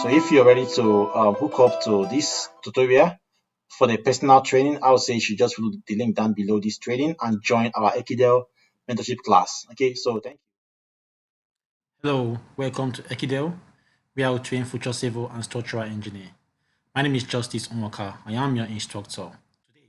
So if you're ready to hook up to this tutorial for the personal training, I would say you should just follow the link down below this training and join our Ekidel mentorship class. Okay, so thank you. Hello, welcome to Ekidel, where I will train future civil and structural engineer. My name is Justice Omoka. I am your instructor. Today,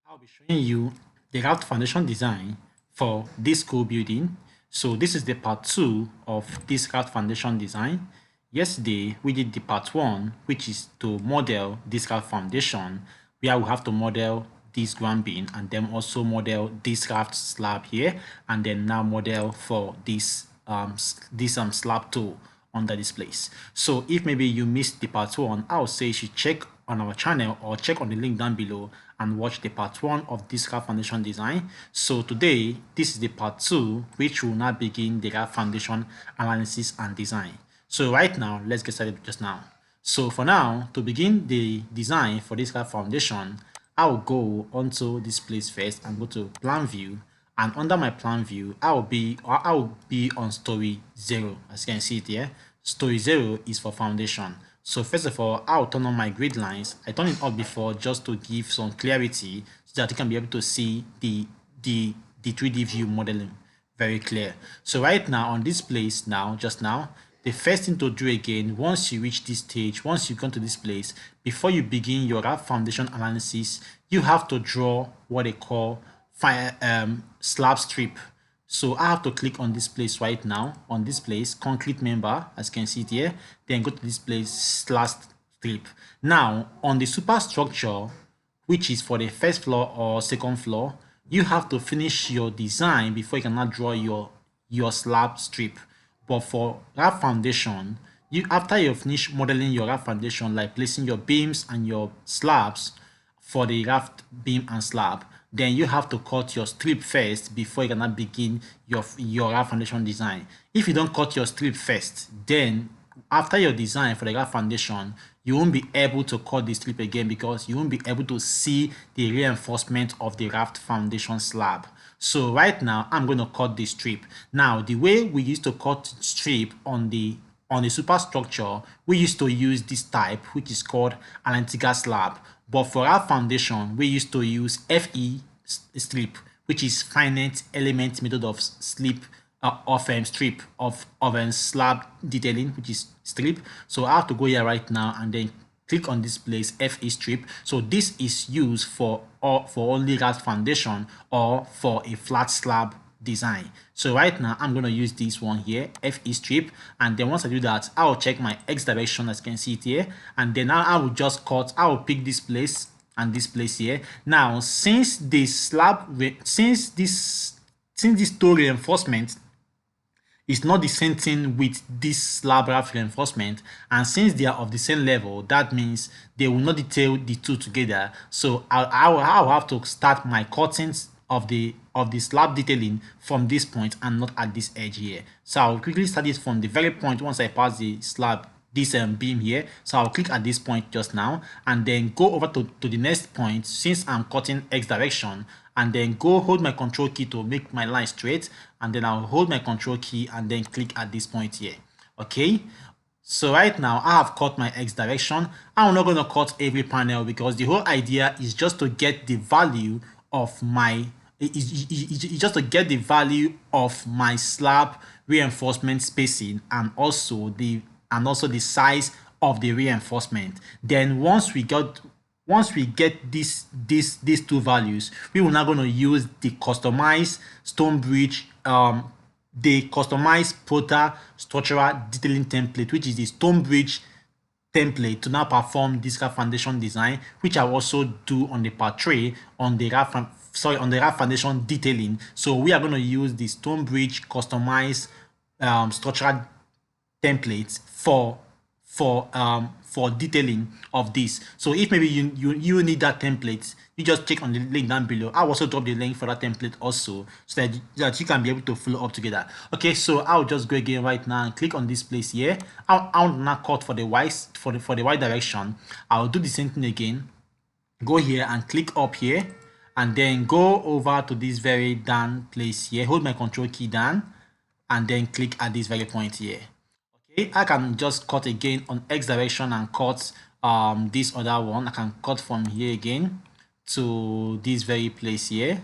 I'll be showing you the Raft Foundation design for this school building. So this is the part 2 of this Raft Foundation design. Yesterday, we did the part 1, which is to model this Raft Foundation, where we have to model this ground beam and then also model this raft slab here, and then now model for this slab tool under this place. So if maybe you missed the part 1, I would say you should check on our channel or check on the link down below and watch the part 1 of this Raft Foundation design. So today, this is the part 2, which will now begin the Raft Foundation analysis and design. So right now, let's get started just now. So for now, to begin the design for this Raft Foundation, I'll go onto this place first and go to plan view, and under my plan view I'll be on story 0. As you can see it here, story 0 is for foundation. So first of all, I'll turn on my grid lines. I turned it up before just to give some clarity so that you can be able to see the 3D view modeling very clear. So right now on this place now, just now, the first thing to do again, once you reach this stage, once you come to this place, before you begin your Raft Foundation analysis, you have to draw what they call slab strip. So I have to click on this place right now, on this place, concrete member, as you can see it here, then go to this place, slab strip. Now, on the superstructure, which is for the first floor or second floor, you have to finish your design before you can now draw your slab strip. But for Raft Foundation, after you finish modeling your Raft Foundation, like placing your beams and your slabs for the raft beam and slab, then you have to cut your strip first before you can begin your Raft Foundation design. If you don't cut your strip first, then after your design for the Raft Foundation, you won't be able to cut the strip again because you won't be able to see the reinforcement of the Raft Foundation slab. So right now, I'm going to cut the strip. Now, the way we used to cut strip on the superstructure, we used to use this type, which is called an Antiga slab. But for our foundation, we used to use FE strip, which is finite element method of strip of slab detailing, which is strip. So I have to go here right now and then click on this place, FE strip. So this is used for only Raft Foundation or for a flat slab design. So right now I'm going to use this one here, FE strip, and then once I do that, I'll check my X direction, as you can see it here, and then now I will just cut. I will pick this place and this place here. Now, since this toe reinforcement is not the same thing with this slab raft reinforcement, and since they are of the same level, that means they will not detail the two together. So I'll have to start my cuttings of the slab detailing from this point and not at this edge here. So I'll quickly start it from the very point once I pass the slab, this beam here. So I'll click at this point just now and then go over to the next point since I'm cutting X direction, and then go hold my control key to make my line straight, and then I'll hold my control key and then click at this point here. Okay, so right now I have cut my X direction. I'm not going to cut every panel because the whole idea is just to get the value of my slab reinforcement spacing and also the size of the reinforcement. Then once we get these two values, we will now going to use the customized stone bridge, the customized Prota structural detailing template, which is the stone bridge template, to now perform this Raft Foundation design, which I also do on the part 3 on the Raft Foundation detailing. So we are going to use the stone bridge customized structural templates for detailing of this. So if maybe you need that template, you just check on the link down below. I'll also drop the link for that template also, so that you can be able to follow up together. Okay, so I'll just go again right now and click on this place here. I'll not cut for the y direction. I'll do the same thing again. Go here and click up here, and then go over to this very down place here. Hold my control key down, and then click at this very point here. Okay, I can just cut again on X direction and cut this other one. I can cut from here again to this very place here.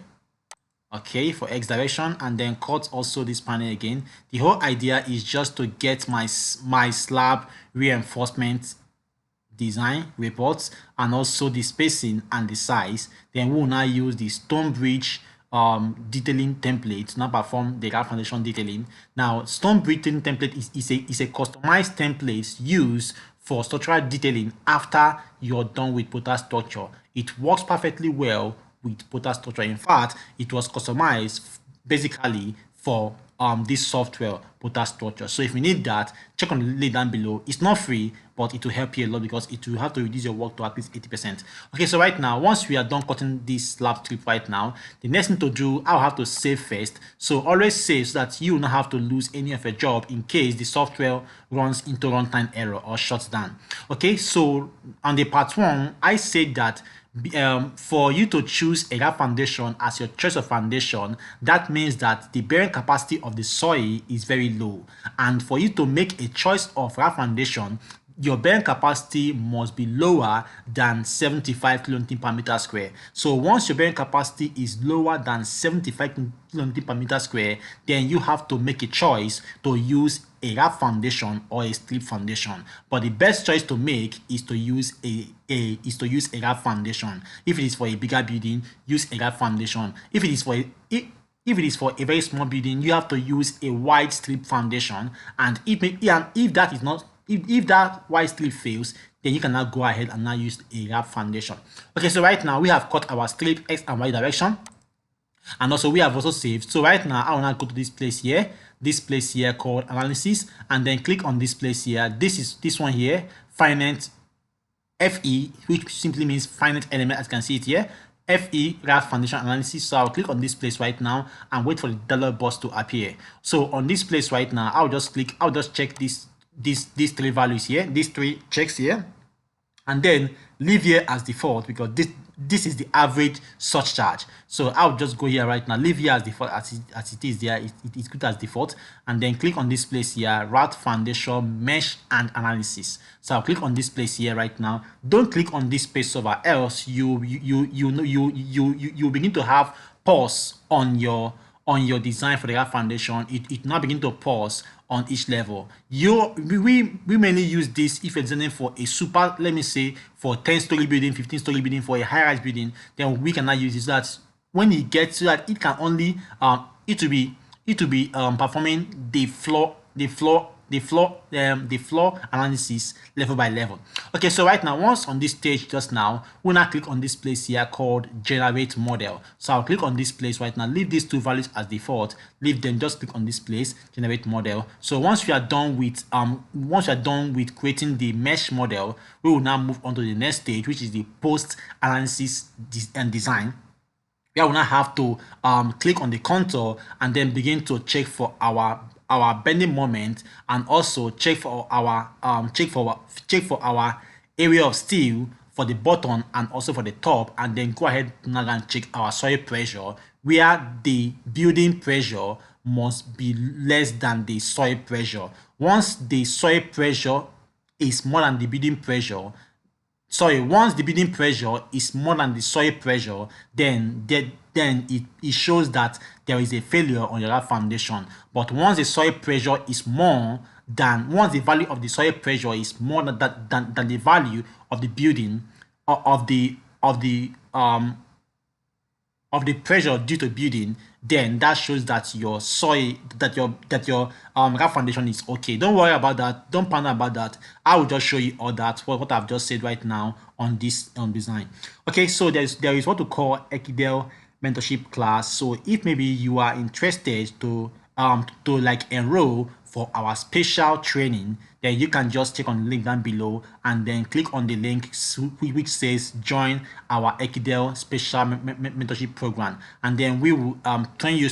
Okay, for X direction, and then cut also this panel again. The whole idea is just to get my slab reinforcement design reports and also the spacing and the size. Then we will now use the stone bridge detailing template to now perform the Raft Foundation detailing. Now, stone bridge detailing template is a customized template used for structural detailing after you're done with Protastructure. It works perfectly well with Protastructure. In fact, it was customized basically for this software Protastructure. So if you need that, check on the link down below. It's not free, but it will help you a lot because it will have to reduce your work to at least 80%. Okay, so right now, once we are done cutting this slab strip right now, the next thing to do, I'll have to save first. So always save so that you will not have to lose any of your job in case the software runs into runtime error or shuts down. Okay, so on the part one, I said that for you to choose a Raft foundation as your choice of foundation, that means that the bearing capacity of the soil is very low. And for you to make a choice of Raft foundation, your bearing capacity must be lower than 75 kilonewton per meter square. So once your bearing capacity is lower than 75 kilonewton per meter square, then you have to make a choice to use a Raft foundation or a strip foundation. But the best choice to make is to use a Raft foundation. If it is for a bigger building, use a Raft foundation. If it is for a very small building, you have to use a wide strip foundation. And if that is not if that wide strip fails, then you can now go ahead and now use a Raft foundation. Okay, so right now we have cut our strip X and Y direction, and also we have also saved. So right now I will now go to this place here called analysis, and then click on this place here. This one here, finite FE, which simply means finite element, as you can see it here. FE Raft Foundation Analysis. So I'll click on this place right now and wait for the dollar box to appear. So on this place right now, I'll just check these three values here, these three checks here, and then leave here as default because this is the average surcharge. So I'll just go here right now, leave here as default as it is there. It's good as default, and then click on this place here, Raft Foundation Mesh and Analysis. So I'll click on this place here right now. Don't click on this space over, else you begin to have pause on your design for the Raft Foundation. It now begin to pause on each level. We mainly use this if you're designing for a super, let me say, for 10-story building, 15-story building, for a high-rise building, then we cannot use this. That when it gets to that, it can only it will be performing the floor analysis level by level. Okay, so right now, once on this stage just now, we'll now click on this place here called generate model. So I'll click on this place right now, leave these two values as default, leave them, just click on this place, generate model. So once we are done with creating the mesh model, we will now move on to the next stage, which is the post analysis and design. We will now have to click on the contour and then begin to check for our bending moment, and also check for our area of steel for the bottom and also for the top, and then go ahead now and check our soil pressure, where the building pressure must be less than the soil pressure. Once the soil pressure is more than the building pressure, once the building pressure is more than the soil pressure, then it shows that there is a failure on your Raft foundation. But once the soil pressure is once the value of the soil pressure is more than the value of the building of the pressure due to building, then that shows that your Raft foundation is okay. Don't worry about that. Don't panic about that. I will just show you all that what I've just said right now on this design. Okay, so there is what we call Ekidel mentorship class. So if maybe you are interested to like enroll for our special training, then you can just click on the link down below and then click on the link which says join our Ekidel special mentorship program, and then we will train you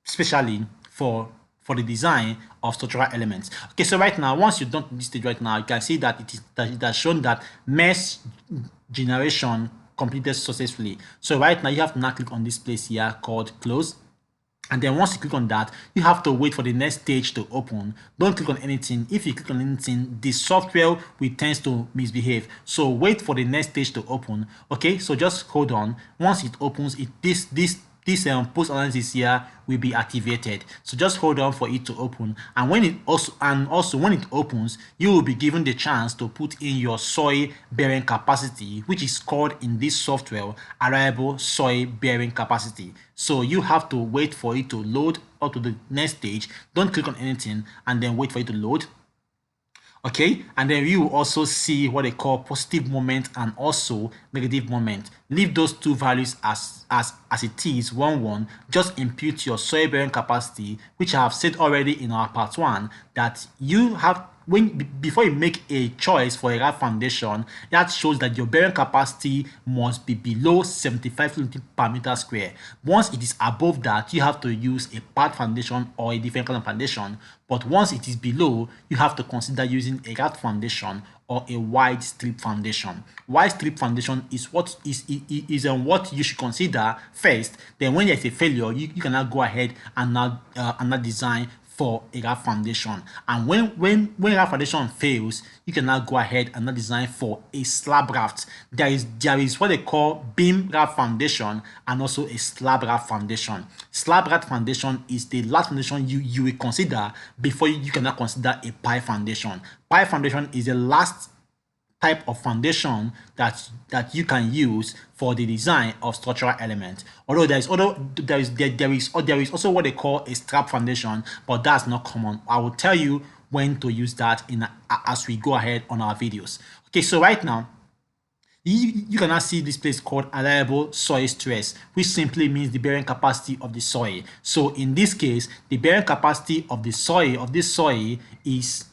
specially for the design of structural elements. Okay, so right now, once you're done this stage right now, you can see that it has shown that mesh generation completed successfully. So right now you have to now click on this place here called close, And then once you click on that, you have to wait for the next stage to open. Don't click on anything. If you click on anything, the software will tend to misbehave. So wait for the next stage to open. Okay, so just hold on. Once it opens, this post analysis here will be activated. So just hold on for it to open. And when it also when it opens, you will be given the chance to put in your soil bearing capacity, which is called in this software arrival soil bearing capacity. So you have to wait for it to load up to the next stage. Don't click on anything and then wait for it to load. Okay, and then you will also see what they call positive moment and also negative moment. Leave those two values as it is 1 1. Just impute your soil bearing capacity, which I have said already in our part 1 that you have before you make a choice for a Raft foundation, that shows that your bearing capacity must be below 75 kN per meter square. Once it is above that, you have to use a pad foundation or a different kind of foundation. But once it is below, you have to consider using a Raft foundation or a wide strip foundation. Wide strip foundation is what you should consider first. Then when there's a failure, you can now go ahead and now design for a Raft foundation. And when Raft foundation fails, you can now go ahead and now design for a slab raft. There is what they call beam raft foundation and also a slab raft foundation. Slab raft foundation is the last foundation you will consider before you can now consider a pile foundation. Pile foundation is the last type of foundation that you can use for the design of structural element. Although there is also what they call a strap foundation, but that's not common. I will tell you when to use that as we go ahead on our videos. Okay, so right now you can now see this place called allowable soil stress, which simply means the bearing capacity of the soil. So in this case, the bearing capacity of this soil is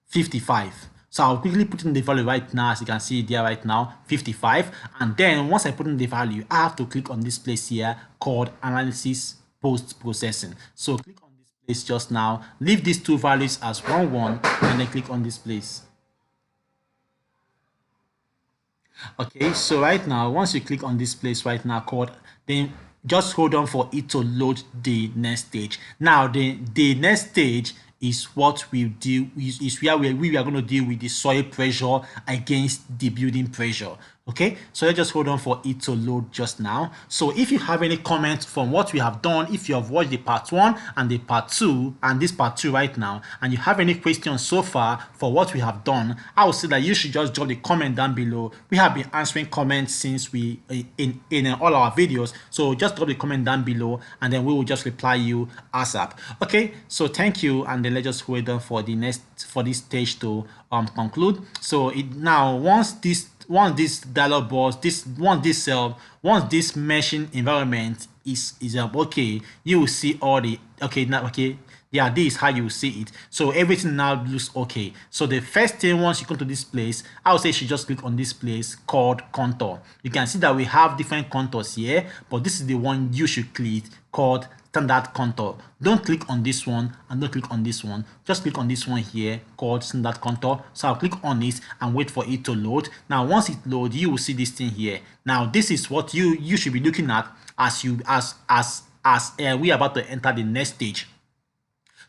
55. So I'll quickly put in the value right now, as you can see there right now, 55. And then once I put in the value, I have to click on this place here called analysis post processing. So click on this place just now, leave these two values as 1 1, and then click on this place. Okay, so right now, once you click on this place right now called, then just hold on for it to load the next stage. Now the next stage is what we do is where we are going to deal with the soil pressure against the building pressure. Okay, so let's just hold on for it to load just now. So if you have any comments from what we have done, if you have watched the part 1 and the part 2 and this part 2 right now, and you have any questions so far for what we have done, I would say that you should just drop the comment down below. We have been answering comments since we in all our videos, so just drop the comment down below and then we will just reply you ASAP. Okay, so thank you, and then let's just wait on for this stage to conclude. So now once this dialog box, once this meshing environment is okay, you will see all the yeah, this is how you see it. So everything now looks okay. So the first thing, once you come to this place, I would say you should just click on this place called contour. You can see that we have different contours here, but this is the one you should click, called standard contour. Don't click on this one and don't click on this one. Just click on this one here called standard contour. So I'll click on it and wait for it to load. Now once it loads, you will see this thing here. Now this is what you should be looking at as we are about to enter the next stage.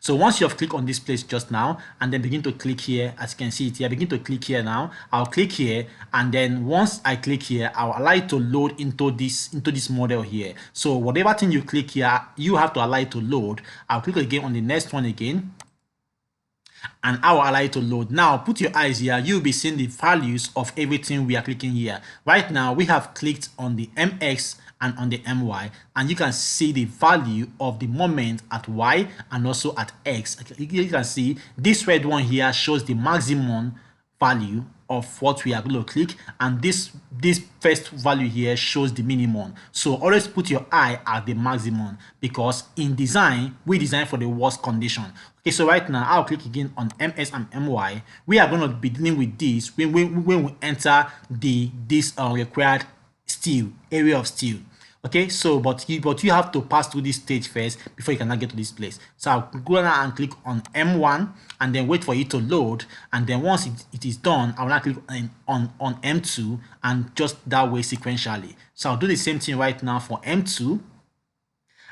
So once you have clicked on this place just now and then begin to click here, as you can see it here, begin to click here now. I'll click here, and then once I click here, I'll allow it to load into this model here. So whatever thing you click here, you have to allow it to load. I'll click again on the next one again, and I will allow it to load. Now put your eyes here, you'll be seeing the values of everything we are clicking here. Right now we have clicked on the MX and on the MY, and you can see the value of the moment at Y and also at X. You can see this red one here shows the maximum value of what we are going to click, and this first value here shows the minimum. So always put your eye at the maximum, because in design we design for the worst condition. Okay, so right now I'll click again on MS and MY. We are going to be dealing with this when we enter this required steel area of steel. Okay, so but you have to pass through this stage first before you can get to this place. So I'll go now and click on M1 and then wait for it to load, and then once it is done, I'll now click on M2, and just that way sequentially. So I'll do the same thing right now for M2,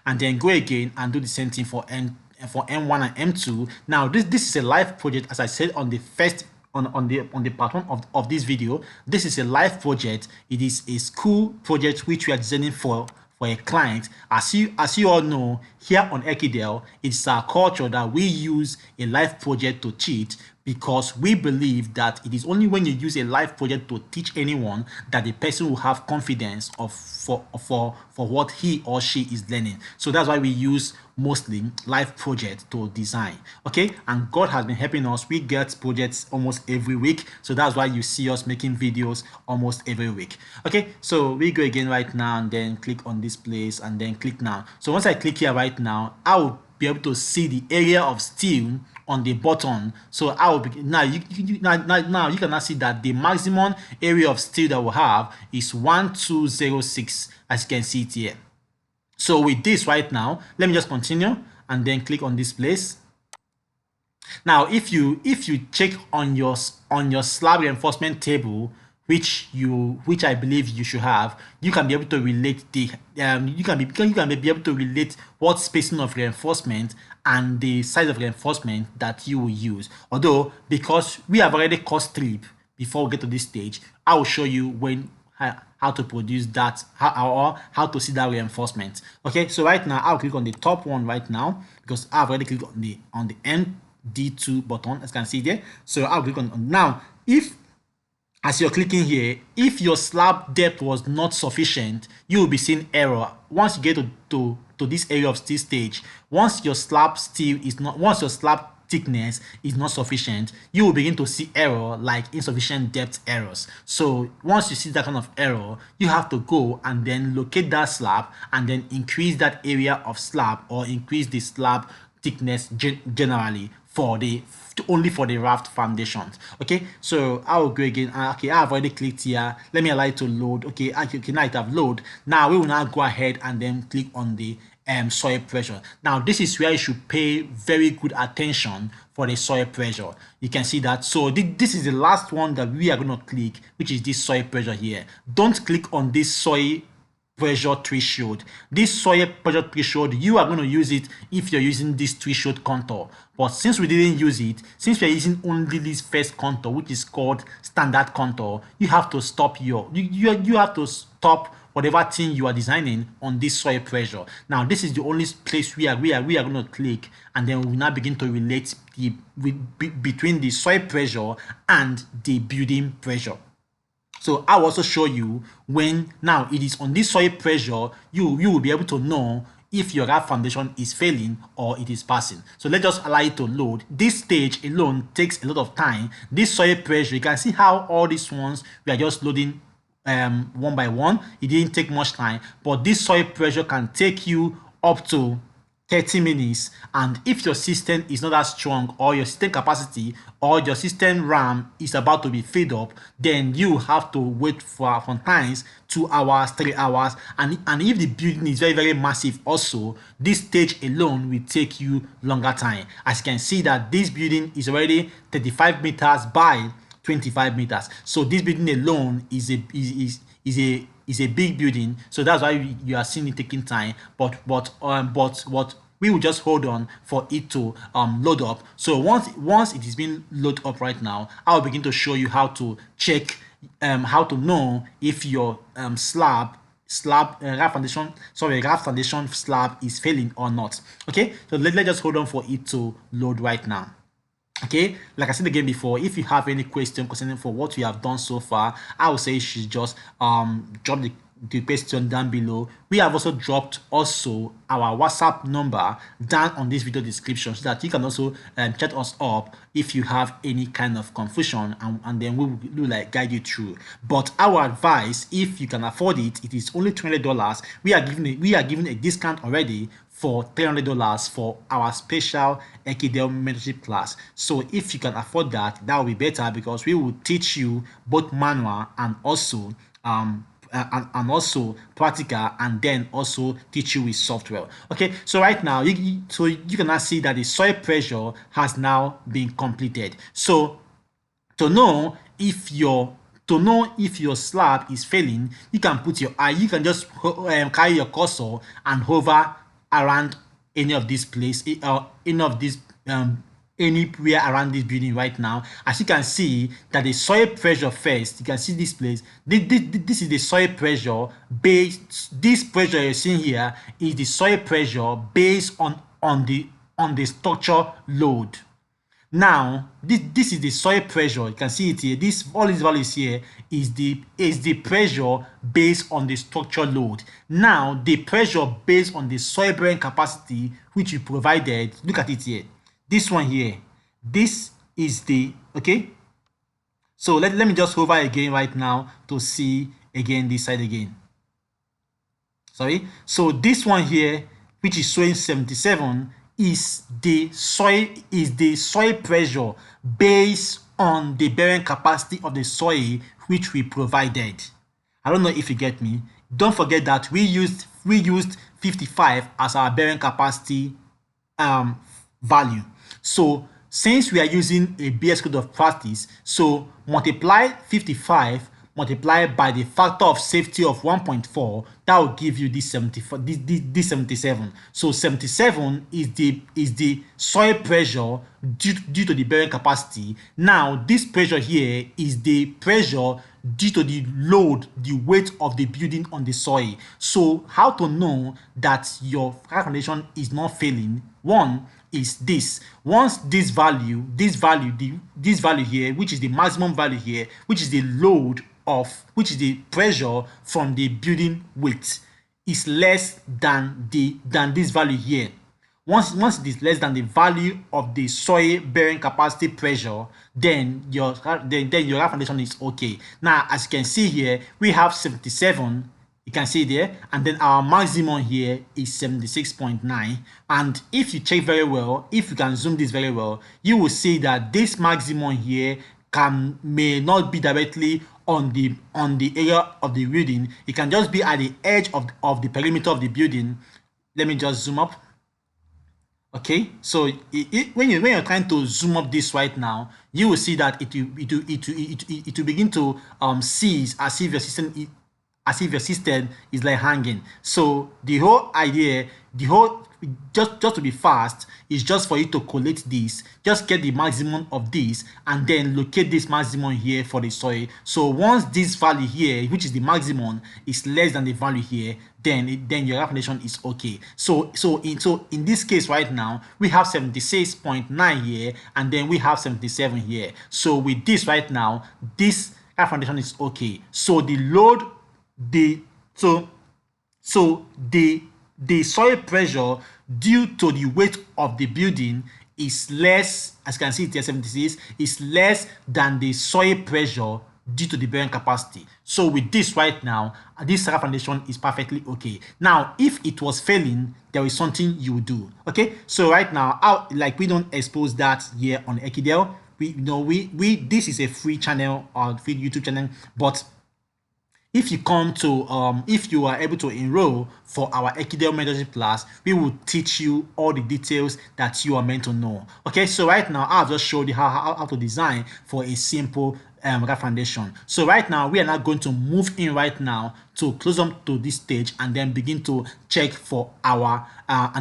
and then go again and do the same thing for M1 and M2. Now this is a live project, as I said on the first on the part one of this video. This is a live project. It is a school project which we are designing for a client. As you all know, here on Ekidel, it's our culture that we use a live project to teach, because we believe that it is only when you use a live project to teach anyone that the person will have confidence for what he or she is learning. So that's why we use mostly live projects to design. Okay, and God has been helping us. We get projects almost every week, so that's why you see us making videos almost every week. Okay, so we go again right now and then click on this place and then click now. So once I click here right now, I will be able to see the area of steel on the button. So I will be now now you cannot see that the maximum area of steel that we have is 1206, as you can see it here. So with this right now, let me just continue and then click on this place. Now if you check on your slab reinforcement table, which I believe you should have, you can be able to relate the you can be able to relate what spacing of reinforcement and the size of reinforcement that you will use. Although, because we have already cut strip before we get to this stage, I will show you when how to produce that, how to see that reinforcement. Okay, so right now I'll click on the top one right now, because I've already clicked on the MD2 button, as you can see there. So I'll click on now. If as you're clicking here, if your slab depth was not sufficient, you will be seeing error. Once you get to this area of steel stage, once your slab thickness is not sufficient, you will begin to see error like insufficient depth errors. So once you see that kind of error, you have to go and then locate that slab and then increase that area of slab, or increase the slab thickness generally only for the raft foundations. Okay, so I will go again. Okay, I've already clicked here. Let me allow it to load. Okay, now it have load. Now we will now go ahead and then click on the soil pressure. Now this is where you should pay very good attention for the soil pressure. You can see that. So this is the last one that we are going to click, which is this soil pressure here. Don't click on this soil pressure threshold. This soil pressure threshold, you are going to use it if you're using this threshold contour. But since we didn't use it, since we're using only this first contour, which is called standard contour, you have to stop you have to stop whatever thing you are designing on this soil pressure. Now this is the only place we are going to click, and then we will now begin to relate between the soil pressure and the building pressure. So I will also show you when now it is on this soil pressure, you will be able to know if your raft foundation is failing or it is passing. So let's just allow it to load. This stage alone takes a lot of time. This soil pressure, you can see how all these ones we are just loading one by one. It didn't take much time, but this soil pressure can take you up to 30 minutes. And if your system is not that strong, or your system capacity or your system RAM is about to be filled up, then you have to wait for sometimes 2 hours, 3 hours. And if the building is very, very massive also, this stage alone will take you longer time. As you can see that this building is already 35 meters by 25 meters. So this building alone is a big building, so that's why you are seeing it taking time. But what we will just hold on for it to load up. So once it is being loaded up right now, I'll begin to show you how to check how to know if your raft foundation slab is failing or not. Okay, so let's just hold on for it to load right now. Okay, like I said again before, if you have any question concerning for what we have done so far, I would say you should just drop the question down below. We have also dropped also our WhatsApp number down on this video description, so that you can also chat us up if you have any kind of confusion, and then we will like guide you through. But our advice, if you can afford it, it is only $20. We are giving a discount already for $300 for our special Ekidel mentorship class. So if you can afford that, that will be better, because we will teach you both manual and also practical, and then also teach you with software. Okay, so right now you can now see that the soil pressure has now been completed. So to know if your slab is failing, you can put your eye, you can just carry your cursor and hover around any of this place or any of this anywhere around this building right now. As you can see that the soil pressure first, you can see this place, this is the soil pressure based, this pressure you're seeing here is the soil pressure based on the structure load. Now this is the soil pressure, you can see it here, this all these values here is the pressure based on the structure load. Now the pressure based on the soil bearing capacity which we provided, look at it here, this one here, this is the, okay, so let me just hover again right now to see again this side again, sorry. So this one here which is showing 77 is the soil pressure based on the bearing capacity of the soil which we provided. I don't know if you get me. Don't forget that we used 55 as our bearing capacity value. So since we are using a BS code of practice, so multiply 55 multiplied by the factor of safety of 1.4, that will give you this 74, this 77. So 77 is the soil pressure due to the bearing capacity. Now this pressure here is the pressure due to the load, the weight of the building on the soil. So how to know that your foundation is not failing? One is this. Once this value here, which is the maximum value here, which is the load of, which is the pressure from the building weight, is less than this value here. Once it is less than the value of the soil bearing capacity pressure, then your foundation is okay. Now as you can see here, we have 77, you can see there, and then our maximum here is 76.9. and if you check very well, if you can zoom this very well, you will see that this maximum here may not be directly on the area of the building. It can just be at the edge of the perimeter of the building. Let me just zoom up. Okay, so when you're trying to zoom up this right now, you will see that it will begin to seize as if your system is like hanging. So the whole idea, just to be fast, is just for you to collate this, just get the maximum of this and then locate this maximum here for the soil. So once this value here, which is the maximum, is less than the value here, then your foundation is okay. So in this case right now, we have 76.9 here and then we have 77 here. So with this right now, this foundation is okay. So the load, the soil pressure due to the weight of the building is less, as you can see it here, 76, is less than the soil pressure due to the bearing capacity. So with this right now, this Raft foundation is perfectly okay. Now if it was failing, there is something you do. Okay, so right now, we don't expose that here on Ekidel. This is a free channel or free YouTube channel, but if you come to if you are able to enroll for our Ekidel mentorship class, we will teach you all the details that you are meant to know. Okay, so right now I've just showed you how to design for a simple Raft foundation. So right now we are not going to move in right now to close up to this stage and then begin to check for our Raft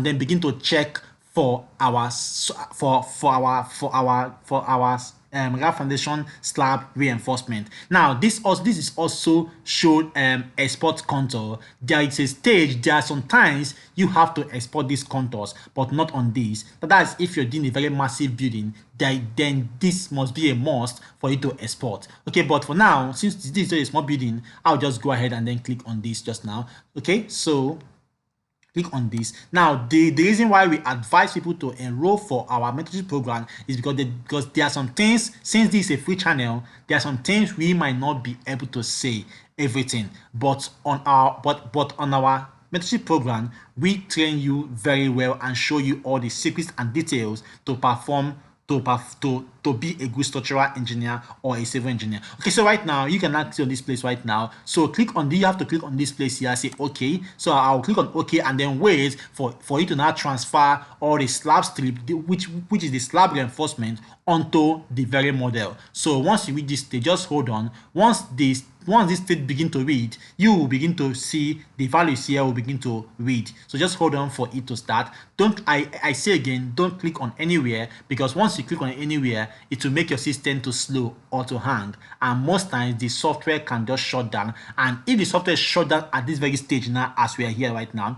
foundation slab reinforcement. Now this is also shown export contour. There is a stage, there are sometimes you have to export these contours, but not on this. But that's if you're doing a very massive building, then this must be a must for you to export. Okay, but for now, since this is a small building, I'll just go ahead and then click on this just now. Okay, so click on this. Now the reason why we advise people to enroll for our mentorship program is because there are some things, since this is a free channel, there are some things we might not be able to say everything, but on our mentorship program we train you very well and show you all the secrets and details to perform to be a good structural engineer or a civil engineer. Okay, so right now you can click on this place right now. So click on you have to click on this place here, say okay. So I'll click on okay and then wait for you to now transfer all the slab strip, which is the slab reinforcement, onto the very model. So once you reach this stage, just hold on. Once this stage begin to read, you will begin to see the values here will begin to read. So just hold on for it to start. Don't I say again, don't click on anywhere, because once you click on anywhere, it will make your system to slow or to hang, and most times the software can just shut down. And if the software is shut down at this very stage now, as we are here right now,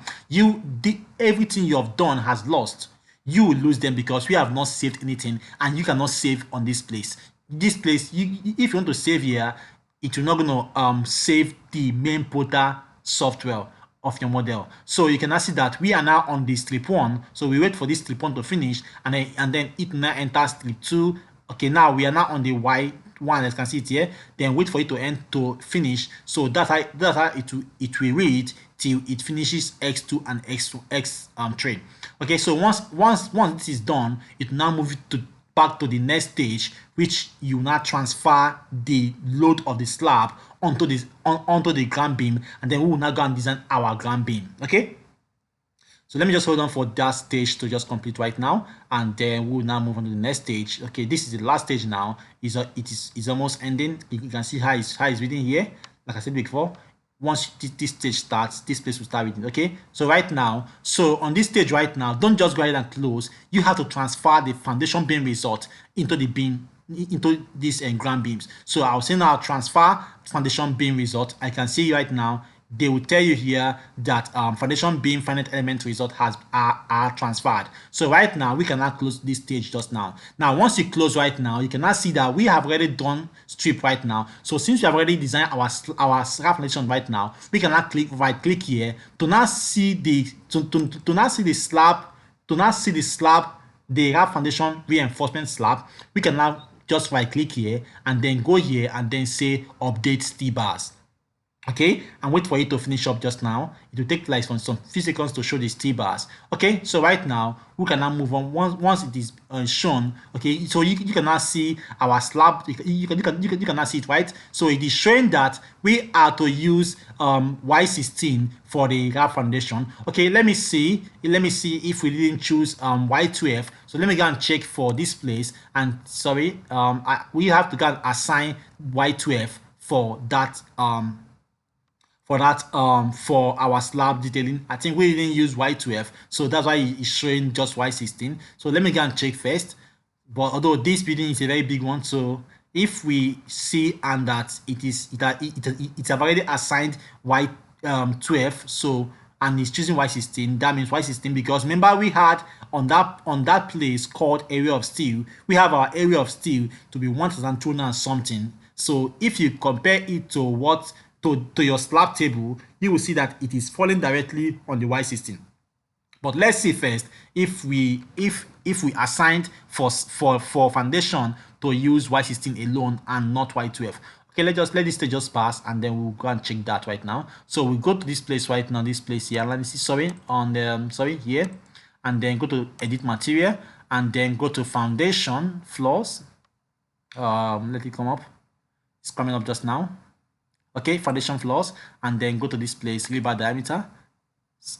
everything you have done has lost. You will lose them because we have not saved anything, and you cannot save on this place. This place, if you want to save here, it will not going to save the main Prota software of your model. So you can see that we are now on the strip 1. So we wait for this strip 1 to finish, and then it now enters strip 2. Okay, now we are now on the Y1, as you can see it here. Then wait for it to end to finish. So that's how it will read till it finishes X2 and X3. Okay, so once this is done, it will now move it back to the next stage, which you now transfer the load of the slab onto the ground beam, and then we will now go and design our ground beam. Okay, so let me just hold on for that stage to just complete right now, and then we will now move on to the next stage. Okay, this is the last stage now. It is almost ending. You can see how it's reading here. Like I said before, once this stage starts, this place will start reading. Okay, so right now, so on this stage right now, don't just go ahead and close. You have to transfer the foundation beam result into the beam, into these ground beams. So I'll say now transfer foundation beam result. I can see right now they will tell you here that foundation beam finite element result are transferred. So right now we can now close this stage just now. Now once you close right now, you can now see that we have already done strip right now. So since we have already designed our slab foundation right now, we can now right click here to now see the slab, the Raft Foundation reinforcement slab. We can now just right click here and then go here and then say update T-bars. Okay, and wait for it to finish up just now. It will take like some few seconds to show the T-bars. Okay, so right now we can now move on once it is shown. Okay, so you can now see our slab. You can now see it, right? So it is showing that we are to use Y16 for the Raft Foundation. Okay, let me see if we didn't choose Y12. So let me go and check for this place. And sorry, we have to go and assign Y12 for that for our slab detailing. I think we didn't use Y12, so that's why it's showing just Y16. So let me go and check first. But although this building is a very big one, so if we see and that it's already assigned Y12, so and it's choosing Y16, that means Y16, because remember we had on that place called area of steel, we have our area of steel to be 1,200 and something. So if you compare it to what to your slab table, you will see that it is falling directly on the Y16. But let's see first if we assigned for foundation to use Y16 alone and not Y12. Okay, let this stage just pass, and then we'll go and check that right now. So we go to this place right now, this place here. Let me see, sorry, on the here, and then go to edit material, and then go to foundation floors. Let it come up. It's coming up just now. Okay, foundation floors, and then go to this place, rebar diameter,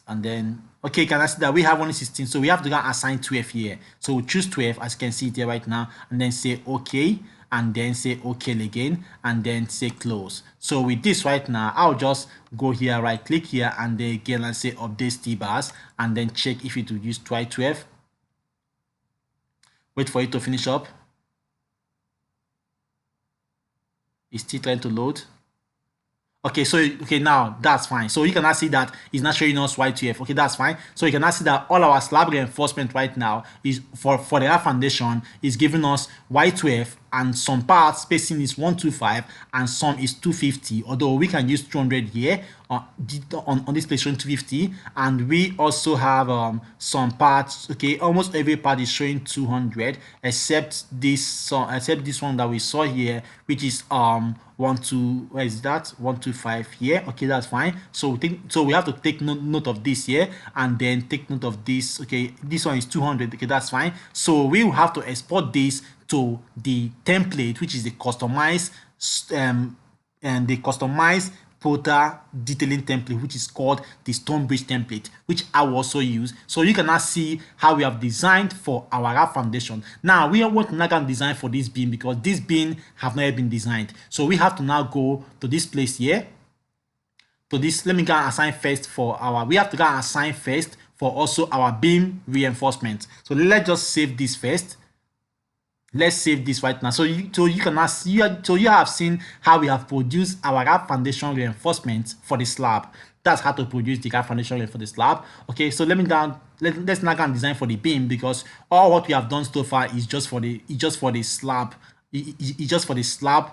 and then okay, can I see that we have only 16, so we have to go and assign 12 here. So we'll choose 12, as you can see it here right now, and then say okay, and then say okay again, and then say close. So with this right now, I'll just go here, right click here, and then again and say update T-bars, and then check if it will use Y12. Wait for it to finish up. It's still trying to load. Okay, so okay, now that's fine. So you can now see that it's not showing us Y12. Okay, that's fine. So you can now see that all our slab reinforcement right now is for the Raft Foundation is giving us Y12, and some parts spacing is 125 and some is 250. Although we can use 200 here on this place showing 250, and we also have some parts. Okay, almost every part is showing 200 except this one that we saw here, which is where is that 125 here. Okay, that's fine. So we have to take note of this here, and then take note of this. Okay, this one is 200. Okay, that's fine. So we will have to export this to the template, which is the customized Prota detailing template, which is called the stone bridge template, which I will also use. So you can now see how we have designed for our Raft foundation. Now we are going to now design for this beam because this beam have not yet been designed. So we have to now go to this place here. To this, let me go and assign first for our, we have to go and assign first for also our beam reinforcement. So let's just save this first. Let's save this right now. So you can now see, so you have seen how we have produced our Raft foundation reinforcement for the slab. That's how to produce the Raft foundation for the slab. Okay, so let's now go and design for the beam, because all what we have done so far is just for the slab. It's just for the slab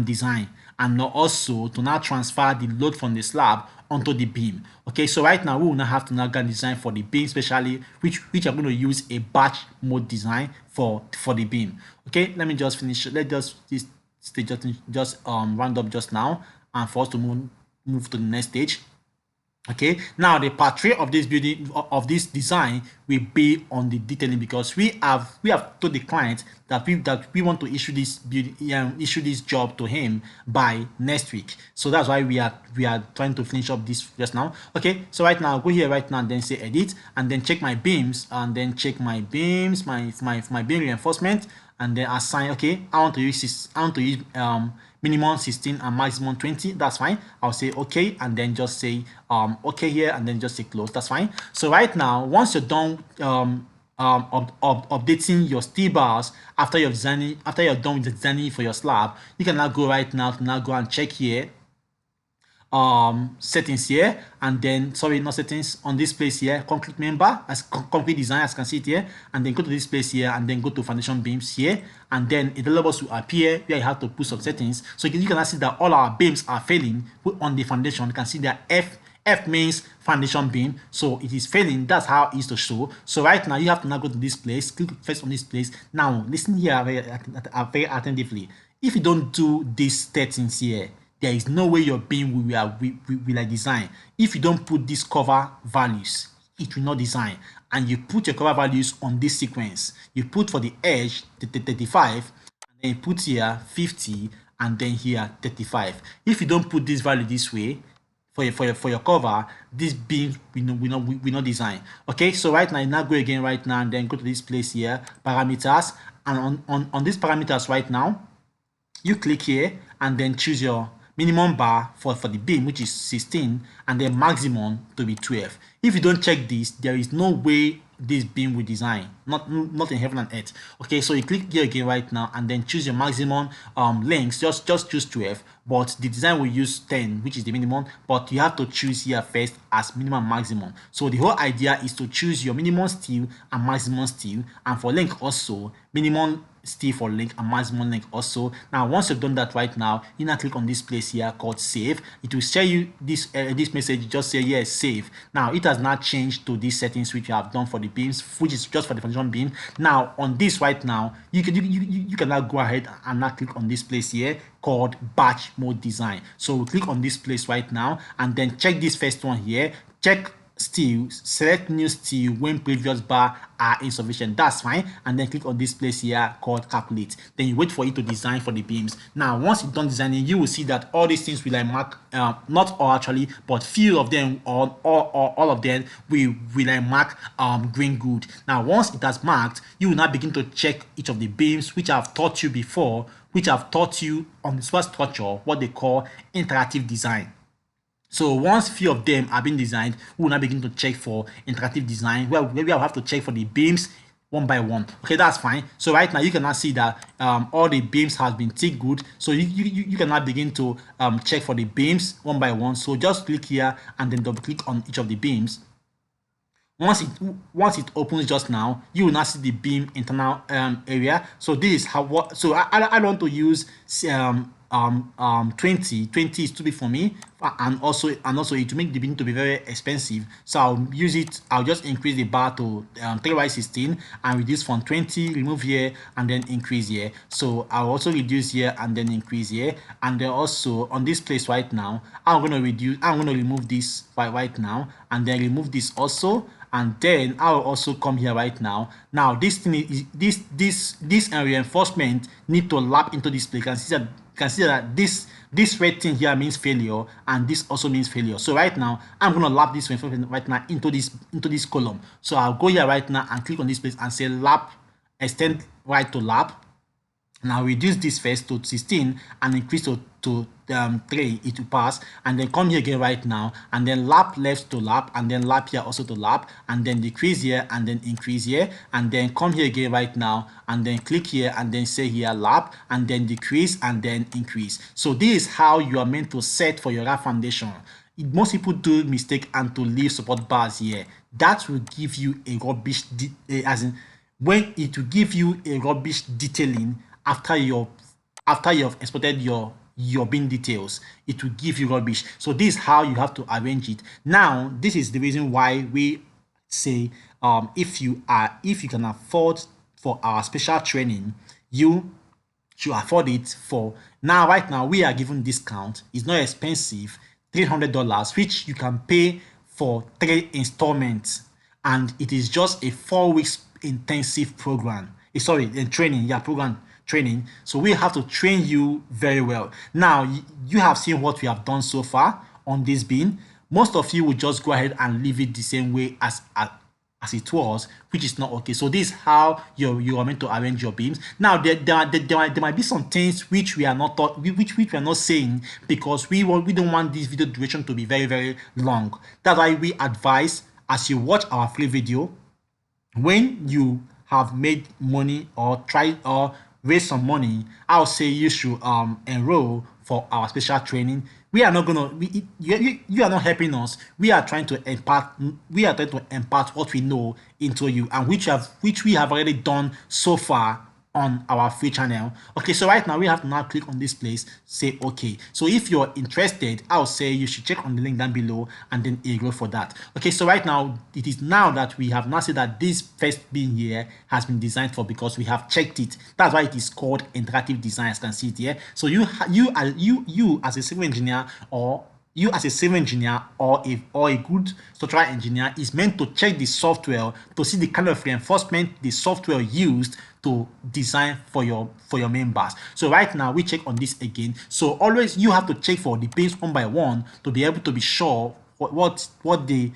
design, and not also to now transfer the load from the slab onto the beam. Okay, so right now we will now have to now go and design for the beam, especially which I'm going to use a batch mode design for the beam. Okay, let me just finish. Let's just round up just now, and for us to move to the next stage. Okay, now the part 3 of this building of this design will be on the detailing, because we have told the client that we want to issue this job to him by next week. So that's why we are trying to finish up this just now. Okay, so right now go here right now and then say edit, and then check my beams, and then check my beams, my beam reinforcement, and then assign. Okay, I want to use minimum 16 and maximum 20. That's fine. I'll say okay, and then just say okay here, and then just say close. That's fine. So right now, once you're done updating your steel bars after you're done with the designing for your slab, you can now go right now to now go and check here settings here, and then sorry, not settings, on this place here, concrete member as concrete design, as you can see it here, and then go to this place here, and then go to foundation beams here, and then a dialog box will appear where you have to put some settings. So you can see that all our beams are failing on the foundation. You can see that F means foundation beam, so it is failing. That's how it is to show. So right now you have to now go to this place, click first on this place. Now listen here very attentively. If you don't do these settings here, there is no way your beam will design. If you don't put these cover values, it will not design. And you put your cover values on this sequence. You put for the edge the 35, and then you put here 50, and then here 35. If you don't put this value this way for your cover, this beam will not design. Okay, so right now you now go again right now, and then go to this place here, parameters, and on these parameters right now, you click here and then choose your minimum bar for the beam, which is 16, and then maximum to be 12. If you don't check this, there is no way this beam will design, not in heaven and earth. Okay, so you click here again right now, and then choose your maximum length. Just choose 12, but the design will use 10, which is the minimum, but you have to choose here first as minimum maximum. So the whole idea is to choose your minimum steel and maximum steel, and for length also minimum steel for length and maximum length also. Now once you've done that right now, you now click on this place here called save. It will share you this message. Just say yes, save. Now it has not changed to these settings which you have done for the beams, which is just for the foundation beam. Now on this right now, you can now go ahead and now click on this place here called batch mode design. So we'll click on this place right now, and then check this first one here, check steel, select new steel when previous bar are insufficient. That's fine, and then click on this place here called calculate. Then you wait for it to design for the beams. Now once you're done designing, you will see that all these things will like mark, not all actually, but few of them, or all of them will like mark green good. Now once it has marked, you will now begin to check each of the beams, which I've taught you before, which I've taught you on the structure, what they call interactive design. So once few of them are being designed, we will now begin to check for interactive design, where maybe I'll have to check for the beams one by one. Okay, that's fine. So right now you can now see that all the beams has been ticked good. So you can now begin to check for the beams one by one. So just click here and then double click on each of the beams. Once it opens just now, you will now see the beam internal area. So this is how so I want to use 20 is too big for me, and also it will make the beam to be very expensive. So I'll just increase the bar to 3x16 and reduce from 20, remove here, and then increase here. So I'll also reduce here and then increase here, and then also on this place right now, I'm going to remove this right now, and then remove this also, and then I'll also come here right now. Now this thing is this reinforcement need to lap into this place. Consider that this red thing here means failure, and this also means failure. So right now I'm going to lap this reinforcement right now into this column. So I'll go here right now and click on this place and say lap, extend right to lap. Now reduce this first to 16 and increase to 3, it will pass, and then come here again right now, and then lap left to lap, and then lap here also to lap, and then decrease here and then increase here, and then come here again right now, and then click here and then say here lap, and then decrease and then increase. So this is how you are meant to set for your Raft Foundation. Most people do mistake and to leave support bars here. That will give you a rubbish as in when it will give you a rubbish detailing after you have exported your bin details. It will give you rubbish. So this is how you have to arrange it. Now this is the reason why we say if you can afford for our special training, you should afford it. For now, right now we are giving discount. It's not expensive, $300, which you can pay for 3 installments, and it is just a 4 weeks intensive program. Sorry, training, yeah, program training. So we have to train you very well. Now you have seen what we have done so far on this bin. Most of you will just go ahead and leave it the same way as it was, which is not okay. So this is how you are meant to arrange your beams. Now there might be some things which we are not which we are not saying, because we don't want this video duration to be very, very long. That's why we advise, as you watch our free video, when you have made money or try or raise some money, I'll say you should enroll for our special training. We are not gonna you are not helping us. We are trying to impart what we know into you, and which we have already done so far on our free channel. Okay, so right now we have to now click on this place, say okay. So if you're interested, I'll say you should check on the link down below and then enroll for that. Okay, so right now it is now that we have now said that this first bin here has been designed for, because we have checked it. That's why it is called interactive design, as you can see it here. So you as a civil engineer, or you as a civil engineer or a good structural engineer, is meant to check the software to see the kind of reinforcement the software used to design for your members. So right now we check on this again. So always you have to check for the bins one by one to be able to be sure what the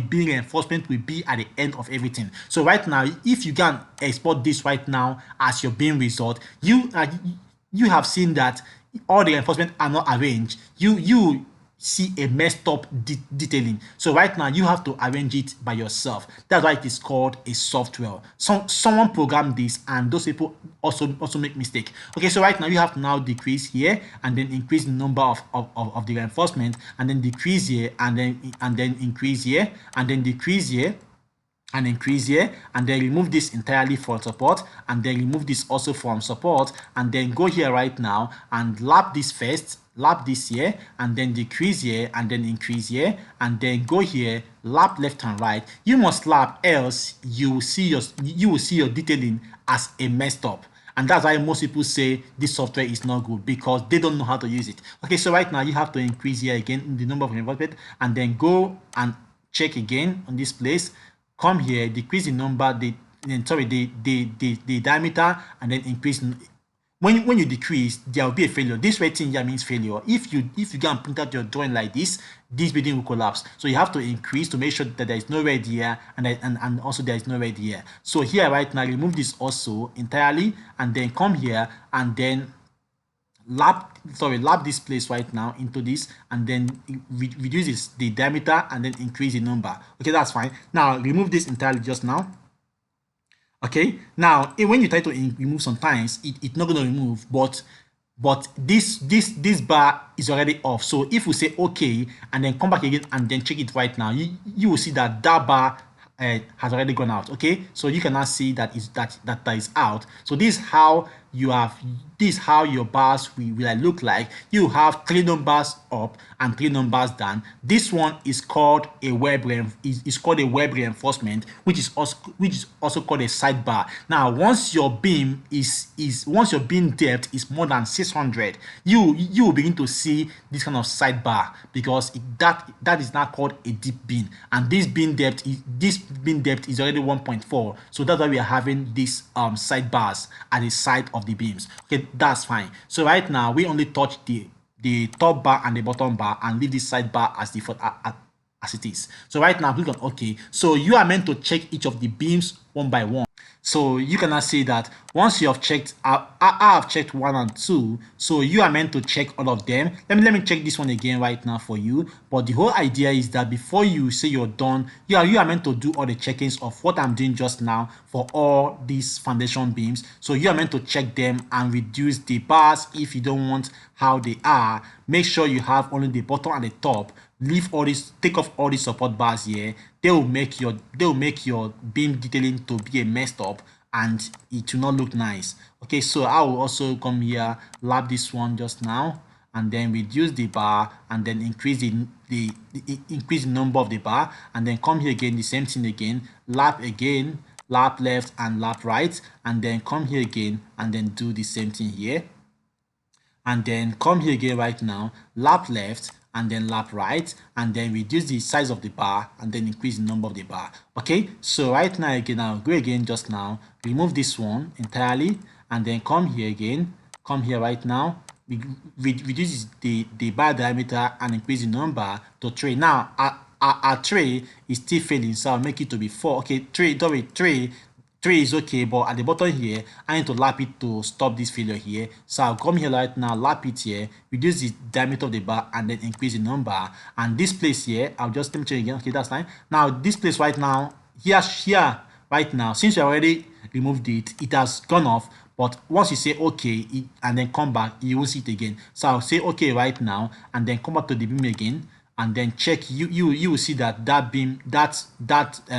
bin reinforcement will be at the end of everything. So right now, if you can export this right now as your bin result, you have seen that all the reinforcements are not arranged. You see a messed up detailing. So right now you have to arrange it by yourself. That's why it is called a software. Someone programmed this, and those people also make mistake. Okay, so right now you have to now decrease here and then increase the number of the reinforcement, and then decrease here and then increase here and then decrease here and increase here, and then remove this entirely from support, and then remove this also from support, and then go here right now and lap this first, lap this here, and then decrease here and then increase here, and then go here, lap left and right. You must lap, else you will see your detailing as a messed up. And that's why most people say this software is not good, because they don't know how to use it. Okay, so right now you have to increase here again the number of reinforcement, and then go and check again on this place. Come here, decrease the number, the diameter, and then increase. When you decrease, there will be a failure. This rating here means failure. If you go and print out your drawing like this building will collapse. So you have to increase to make sure that there is no red here, and also there is no red here. So here right now, remove this also entirely, and then come here and then lap this place right now into this, and then reduce the diameter and then increase the number. Okay, that's fine. Now remove this entirely just now. Okay, now when you try to remove, sometimes it's not going to remove, but this bar is already off. So if we say okay and then come back again and then check it right now, you will see that bar has already gone out. Okay, so you can now see that is out. So this is how you have this how your bars will like look like. You have 3 numbers up and 3 numbers down. This one is called a is called a web reinforcement, which is also called a sidebar. Now once your beam once your beam depth is more than 600, you will begin to see this kind of sidebar, because that is now called a deep beam, and this beam depth is already 1.4. So that's why we are having these sidebars at the side of the beams. Okay, that's fine. So right now we only touch the top bar and the bottom bar and leave this sidebar as default as it is. So right now click on OK. So you are meant to check each of the beams one by one. So you can now see that once you have checked, I have checked 1 and 2. So you are meant to check all of them. Let me check this one again right now for you. But the whole idea is that before you say you're done, you are meant to do all the checkings of what I'm doing just now for all these foundation beams. So you are meant to check them and reduce the bars if you don't want how they are. Make sure you have only the bottom and the top. Leave all this, take off all these support bars here. They will make your beam detailing to be a messed up and it will not look nice. Okay, so I will also come here, lap this one just now, and then reduce the bar, and then increase increase the number of the bar, and then come here again, the same thing again, lap again, lap left and lap right, and then come here again and then do the same thing here, and then come here again right now, lap left and then lap right, and then reduce the size of the bar and then increase the number of the bar. Okay, so right now again, I'll go again just now, remove this one entirely, and then come here again, come here right now, reduce the bar diameter and increase the number to 3. Now our 3 is still failing, so I'll make it to be 4. Okay, 3 is okay, but at the bottom here I need to lap it to stop this failure here. So I'll come here right now, lap it here, reduce the diameter of the bar and then increase the number. And this place here, I'll just check again. Okay, that's fine. Now this place right now, here right now, since you already removed it, it has gone off. But once you say okay and then come back, you will see it again. So I'll say okay right now and then come back to the beam again, and then check. You will see that beam, that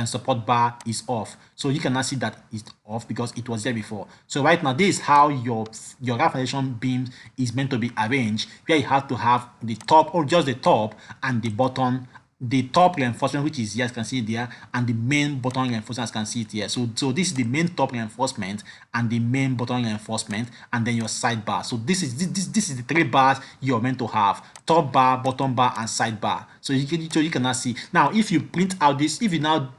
support bar is off. So you cannot see that it's off because it was there before. So right now, this is how your Raft Foundation beam is meant to be arranged, where you have to have the top, or just the top, and the bottom, the top reinforcement, which is here, as you can see there, and the main bottom reinforcement, as you can see it here. So this is the main top reinforcement and the main bottom reinforcement, and then your sidebar. So this is the 3 bars you're meant to have: top bar, bottom bar, and sidebar. So you cannot see. Now if you print out this, if you now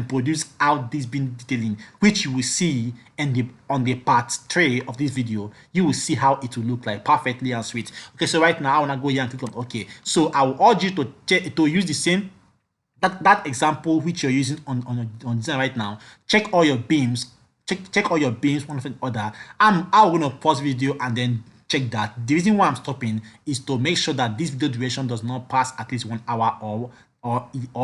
produce out this beam detailing, which you will see on the part 3 of this video, you will see how it will look like, perfectly and sweet. Okay, so right now I want to go here and click on OK. So I will urge you to use the same that example which you're using on design right now. Check all your beams, check all your beams one after the other. I'm going to pause video and then check that. The reason why I'm stopping is to make sure that this video duration does not pass at least 1 hour or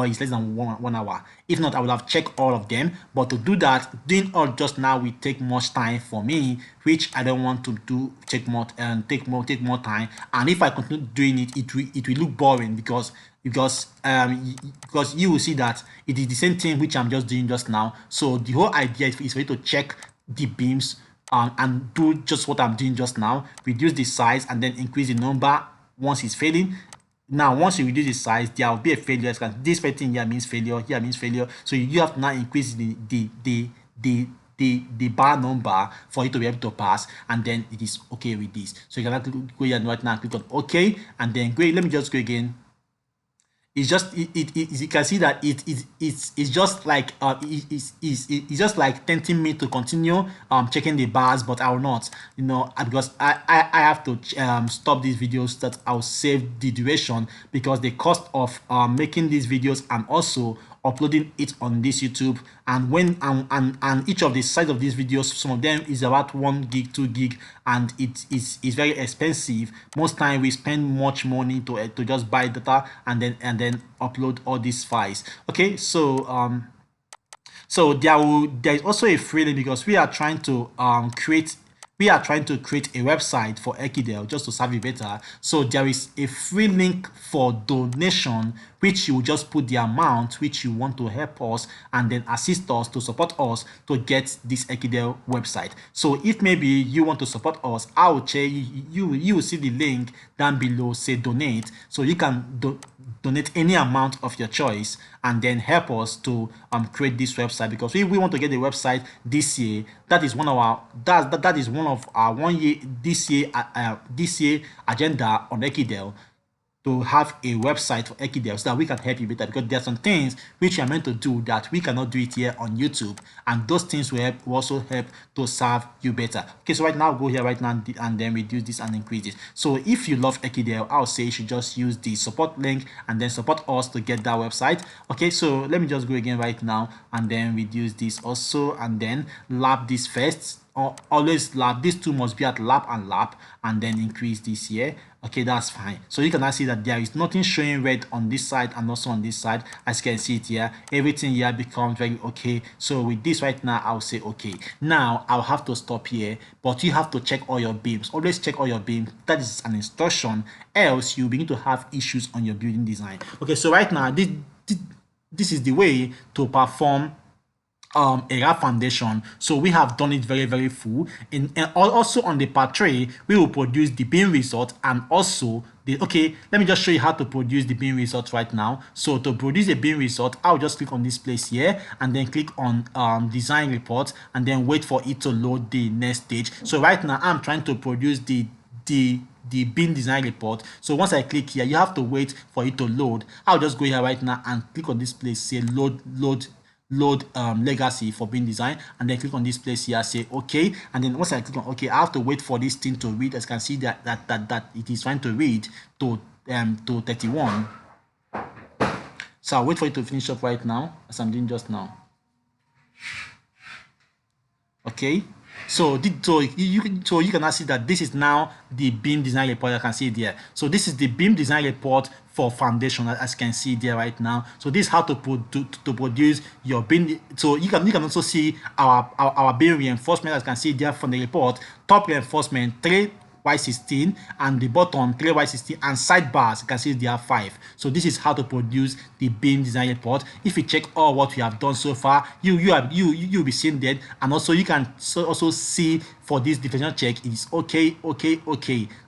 it's less than 1 hour. If not, I will have checked all of them. But to do that, doing all just now will take much time for me, which I don't want to do. Take more time. And if I continue doing it, it will look boring because you will see that it is the same thing which I'm just doing just now. So the whole idea is for you to check the beams and do just what I'm doing just now. Reduce the size and then increase the number once it's failing. Now, once you reduce the size, there will be a failure. This thing here means failure, here means failure. So you have to now increase the bar number for you to be able to pass, and then it is okay with this. So you can actually go here and right now click on OK, and then go. Let me just go again. It's just you can see that it's just like it's just like tempting me to continue checking the bars, but I will not, because I have to stop these videos, that I'll save the duration, because the cost of making these videos and also uploading it on this YouTube, and when and each of the size of these videos, some of them is about 1 gig, 2 gig, and it's very expensive. Most time we spend much money to just buy data and then upload all these files. Okay, so so there is also a free link, because we are trying to create a website for Ekidel just to serve you better. So there is a free link for donation, which you just put the amount which you want to help us and then assist us to support us to get this Ekidel website. So if maybe you want to support us, I will share you will see the link down below, say donate, so you can donate any amount of your choice and then help us to create this website, because we want to get the website this year. That is one of our that is one of our 1 year this year agenda on Ekidel, to have a website for Ekidel so that we can help you better, because there are some things which you are meant to do that we cannot do it here on YouTube, and those things will also help to serve you better. Okay, so right now go here right now and then reduce this and increase this. So if you love Ekidel, I'll say you should just use the support link and then support us to get that website. Okay, so let me just go again right now and then reduce this also, and then lap this first. Always lap, these two must be at lap and then increase this here. Okay, that's fine. So you can now see that there is nothing showing red on this side and also on this side. As you can see it here, everything here becomes very okay. So with this right now, I'll say okay. Now I'll have to stop here, but you have to check all your beams. Always check all your beams. That is an instruction, else you'll begin to have issues on your building design. Okay, so right now this is the way to perform a Raft foundation. So we have done it very full, and also on the part 3 we will produce the beam result, and also the okay, let me just show you how to produce the beam result right now. So to produce a beam result, I'll just click on this place here and then click on design report and then wait for it to load the next stage. So right now I'm trying to produce the beam design report. So once I click here, you have to wait for it to load. I'll just go here right now and click on this place, say load legacy for beam design, and then click on this place here, say okay, and then once I click on okay, I have to wait for this thing to read. As you can see that it is trying to read to 31. So I'll wait for it to finish up right now, as I'm doing just now. Okay, so you can now see that this is now the beam design report. I can see it there. So this is the beam design report for foundation, as you can see there right now. So this is how to produce your beam. So you can also see our beam reinforcement, as you can see there from the report. Top reinforcement 3Y16 and the bottom 3Y16, and sidebars you can see there are 5. So this is how to produce the beam design report. If you check all what we have done so far, you'll be seeing that, and also you can also see for this differential check it is okay,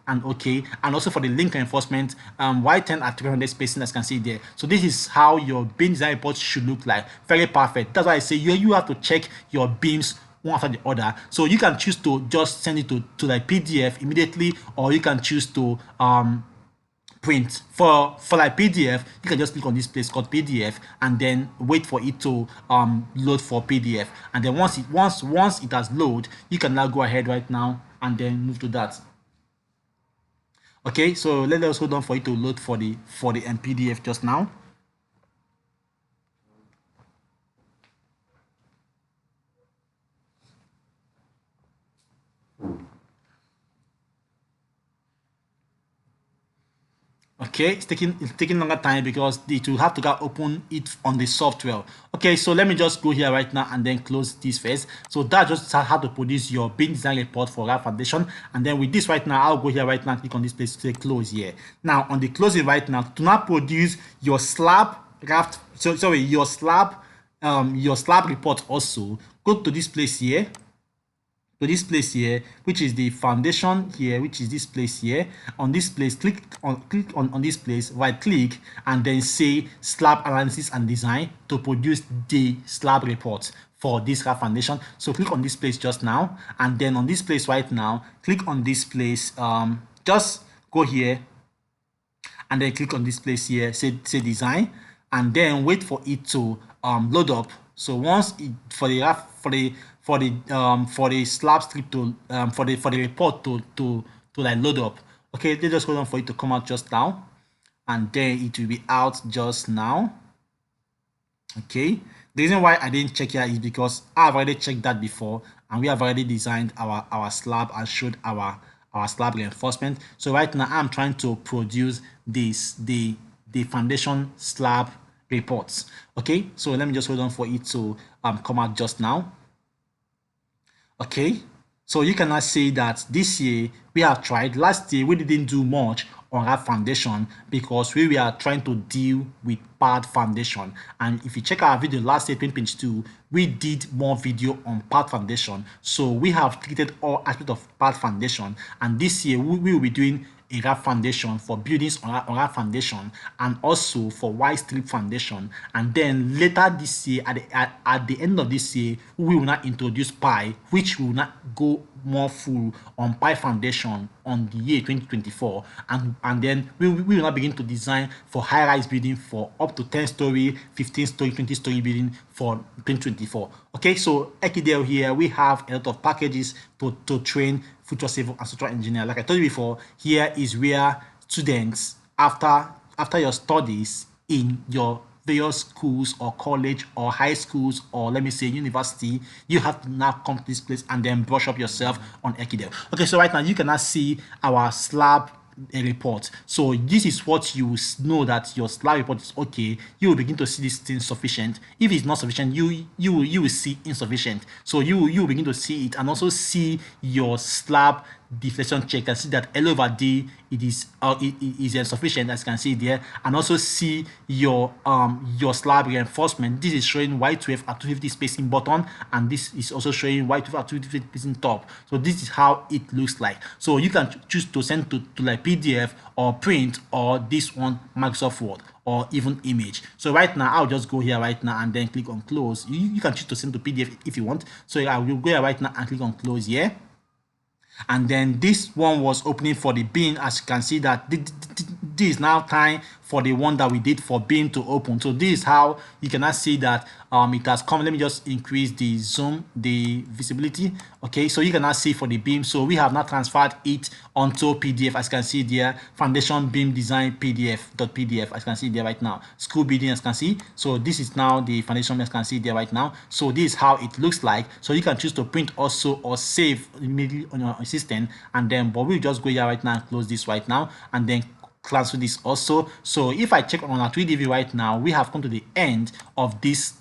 and okay, and also for the link reinforcement Y10 at 300 spacing, as you can see there. So this is how your beam design report should look like. Very perfect. That's why I say you have to check your beams one after the other. So you can choose to just send it to like PDF immediately, or you can choose to print. For like PDF, you can just click on this place called PDF and then wait for it to load for PDF, and then once it has loaded, you can now go ahead right now and then move to that. Okay, so let us hold on for it to load for the PDF just now. Okay, it's taking longer time because it will have to go open it on the software. Okay, so let me just go here right now and then close this first. So that's just how to produce your beam design report for Raft Foundation. And then with this right now, I'll go here right now and click on this place to say close here. Now on the closing right now, to now produce your slab Raft, your slab report also, go to this place here. To this place here, which is the foundation here, which is this place here. On this place, click on this place, right click, and then say slab analysis and design to produce the slab report for this Raft foundation. So click on this place just now, and then on this place right now, click on this place, just go here and then click on this place here, say design, and then wait for it to load up. So once it for the slab strip to for the report to like load up. Okay, they just hold on for it to come out just now, and then it will be out just now. Okay, the reason why I didn't check here is because I've already checked that before, and we have already designed our slab and showed our slab reinforcement. So right now I'm trying to produce the foundation slab reports. Okay, so let me just hold on for it to come out just now. Okay, So you cannot say that this year we have tried. Last year we didn't do much on Raft Foundation because we were trying to deal with part foundation. And if you check our video last year, 2022, we did more video on part foundation. So we have treated all aspects of part foundation. And this year we will be doing a Raft foundation for buildings on Raft foundation and also for white strip foundation. And then later this year, at the end of this year, we will not introduce pi, which will not go more full on pi foundation on the year 2024, and then we will now begin to design for high-rise building for up to 10-story, 15-story, 20-story building for 2024. Okay, so Ekidel here, we have a lot of packages to train future civil and structural engineer. Like I told you before, here is where students, after your studies in your various schools or college or high schools or let me say university, you have to now come to this place and then brush up yourself on Ekidel. Okay, so right now you cannot see our slab report. So this is what you know that your slab report is okay. You will begin to see this thing sufficient. If it's not sufficient, you will see insufficient. So you will begin to see it and also see your slab deflection check and see that L over D it is insufficient, as you can see there, and also see your slab reinforcement. This is showing Y12 at 250 spacing bottom, and this is also showing Y12 at 250 spacing top. So this is how it looks like. So you can choose to send to like PDF or print, or this one Microsoft Word, or even image. So right now I'll just go here right now and then click on close. You can choose to send to PDF if you want. So I will go here right now and click on close here. And then this one was opening for the bin. As you can see that this is now time for the one that we did for bin to open. So this is how you cannot see that it has come. Let me just increase the zoom, the visibility. Okay, so you cannot see for the beam. So we have now transferred it onto PDF, as you can see there, foundation beam design PDF.pdf, as you can see there right now. School building, as you can see. So this is now the foundation, as you can see there right now. So this is how it looks like. So you can choose to print also or save immediately on your system, and then but we'll just go here right now and close this right now and then cancel this also. So if I check on our 3D view right now, we have come to the end of this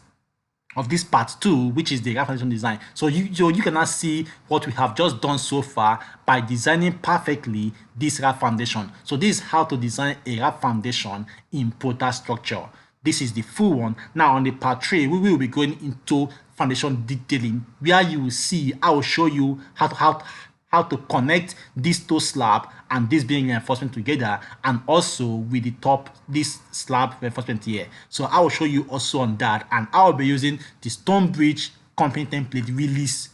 part 2, which is the Raft Foundation design. So you cannot see what we have just done so far by designing perfectly this Raft Foundation. So this is how to design a Raft Foundation in Protastructure. This is the full one. Now on the part 3, we will be going into foundation detailing, where you will see, I will show you how to connect these two slab and this being reinforcement together, and also with the top this slab reinforcement here. So I will show you also on that, and I will be using the Stonebridge company template release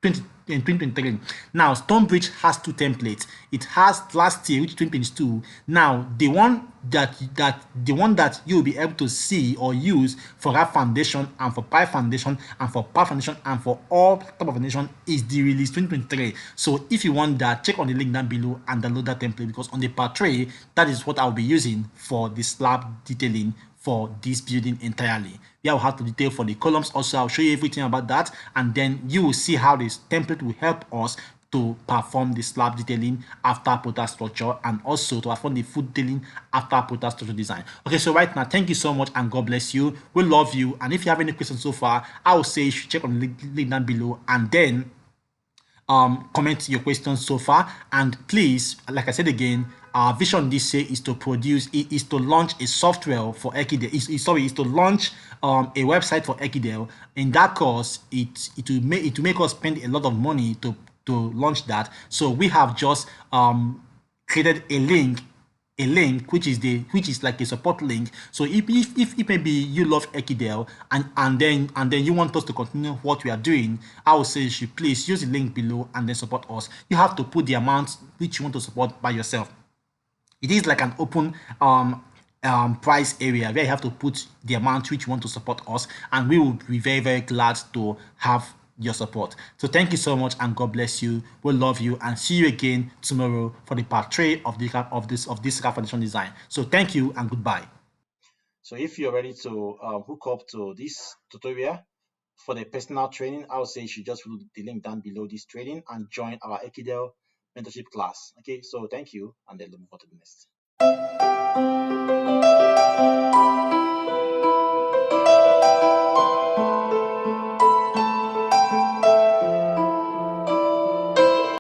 2023. Now Stonebridge has two templates. It has last year, which is 2022. Now the one that you'll be able to see or use for Raft Foundation and for Pi Foundation and for Pi Foundation and for all type of foundation is the release 2023. So if you want that, check on the link down below and download that template, because on the part 3, that is what I'll be using for the slab detailing for this building entirely. We will have to detail for the columns also. I'll show you everything about that, and then you will see how this template will help us to perform the slab detailing after Protastructure, and also to perform the foot detailing after Protastructure design. Okay, so right now, thank you so much and God bless you. We love you, and if you have any questions so far, I will say you should check on the link down below and then comment your questions so far. And please, like I said again, our vision this year is to launch a software for Ekidel. Is to launch a website for Ekidel. In that course, it will make us spend a lot of money to launch that. So we have just created a link which is like a support link. So if maybe you love Ekidel and then you want us to continue what we are doing, I would say you should please use the link below and then support us. You have to put the amount which you want to support by yourself. It is like an open price area where you have to put the amount which you want to support us, and we will be very, very glad to have your support. So thank you so much and God bless you. We love you, and see you again tomorrow for the part 3 of this Raft Foundation design. So thank you and goodbye. So if you're ready to hook up to this tutorial for the personal training, I would say you should just follow the link down below this training and join our Ekidel mentorship class. Okay, so thank you, and then move on to the next.